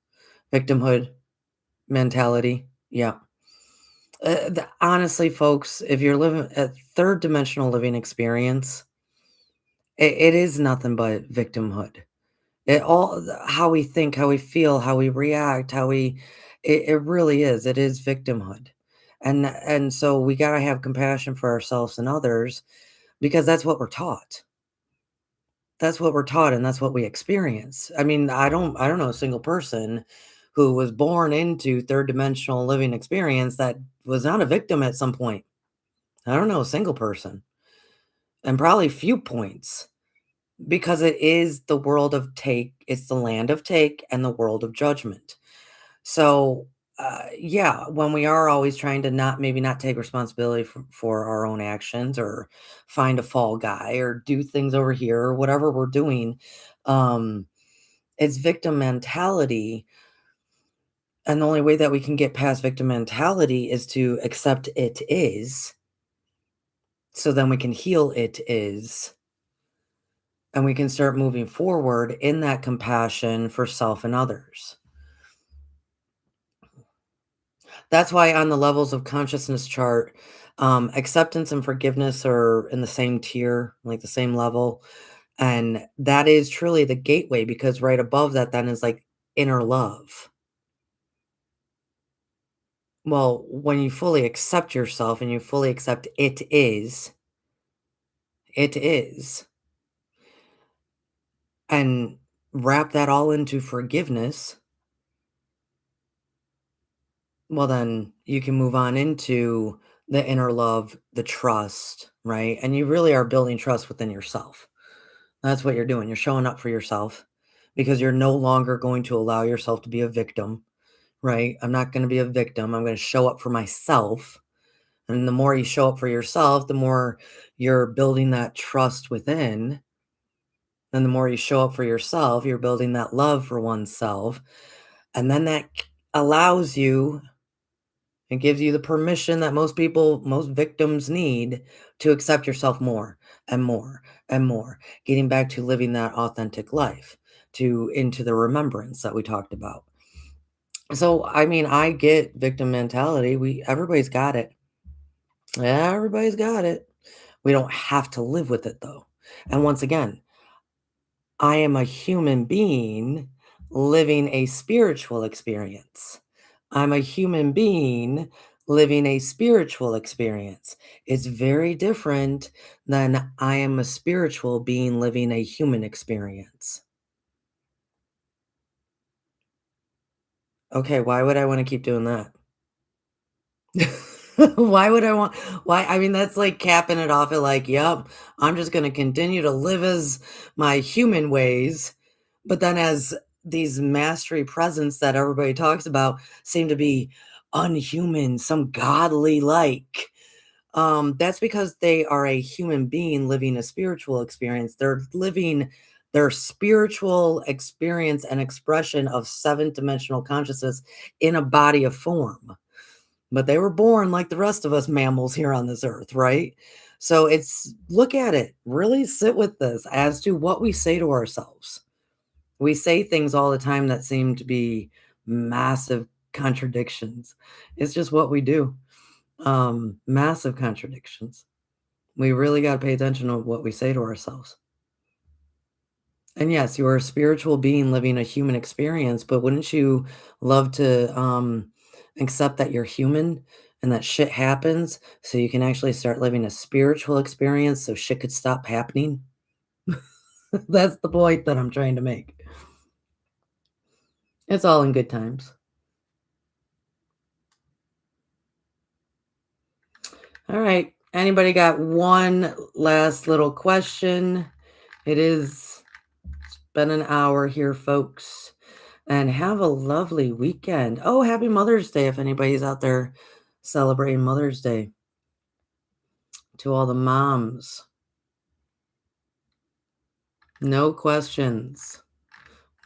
[SPEAKER 1] victimhood mentality. Yeah. Honestly, folks, if you're living a third dimensional living experience, it is nothing but victimhood. It all how we think, how we feel, how we react, how we it really is. It is victimhood. And so we got to have compassion for ourselves and others because that's what we're taught. That's what we're taught and that's what we experience. I mean, I don't know a single person who was born into third dimensional living experience that was not a victim at some point. I don't know a single person, and probably few points, because it is the world of take, it's the land of take and the world of judgment. So, yeah, when we are always trying to not maybe not take responsibility for our own actions or find a fall guy or do things over here or whatever we're doing, um, it's victim mentality. And the only way that we can get past victim mentality is to accept it is So then we can heal it is, and we can start moving forward in that compassion for self and others. That's why on the levels of consciousness chart, acceptance and forgiveness are in the same tier, like the same level. And that is truly the gateway because right above that then is like inner love. Well, when you fully accept yourself and you fully accept it is, and wrap that all into forgiveness, well, then you can move on into the inner love, the trust, right? And you really are building trust within yourself. That's what you're doing. You're showing up for yourself because you're no longer going to allow yourself to be a victim, right? I'm not going to be a victim. I'm going to show up for myself. And the more you show up for yourself, the more you're building that trust within. And the more you show up for yourself, you're building that love for oneself. And then that allows you and gives you the permission that most victims need to accept yourself more and more and more, getting back to living that authentic life, to into the remembrance that we talked about. So, I mean, I get victim mentality. Everybody's got it. Everybody's got it. We don't have to live with it though. And once again, I am a human being living a spiritual experience. I'm a human being living a spiritual experience. It's very different than I am a spiritual being living a human experience. Okay, why would I want to keep doing that? Why would I want why I mean, that's like capping it off at like, "Yep, I'm just gonna continue to live as my human ways," but then as these mastery presence that everybody talks about seem to be unhuman, some godly like, that's because they are a human being living a spiritual experience. They're living their spiritual experience and expression of seven-dimensional consciousness in a body of form. But they were born like the rest of us mammals here on this earth, right? So it's look at it, really sit with this as to what we say to ourselves. We say things all the time that seem to be massive contradictions. It's just what we do. Massive contradictions. We really got to pay attention to what we say to ourselves. And yes, you are a spiritual being living a human experience, but wouldn't you love to accept that you're human and that shit happens so you can actually start living a spiritual experience so shit could stop happening? That's the point that I'm trying to make. It's all in good times. All right. Anybody got one last little question? It is it's been an hour here, folks. And have a lovely weekend. Oh, happy Mother's Day if anybody's out there celebrating Mother's Day to all the moms. No questions.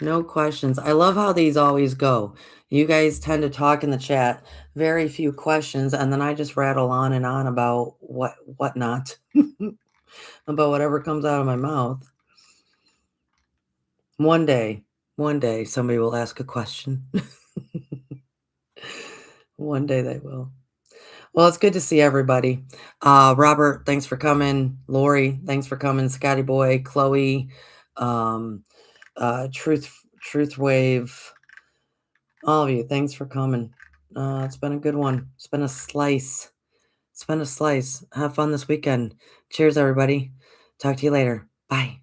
[SPEAKER 1] No questions. I love how these always go. You guys tend to talk in the chat, very few questions, and then I just rattle on and on about whatnot, about whatever comes out of my mouth. One day, one day, somebody will ask a question. One day they will. Well, it's good to see everybody. Robert, thanks for coming. Lori, thanks for coming. Scotty Boy, Chloe, um, Truth Wave, all of you, thanks for coming. It's been a good one. It's been a slice. It's been a slice. Have fun this weekend. Cheers, everybody. Talk to you later. Bye.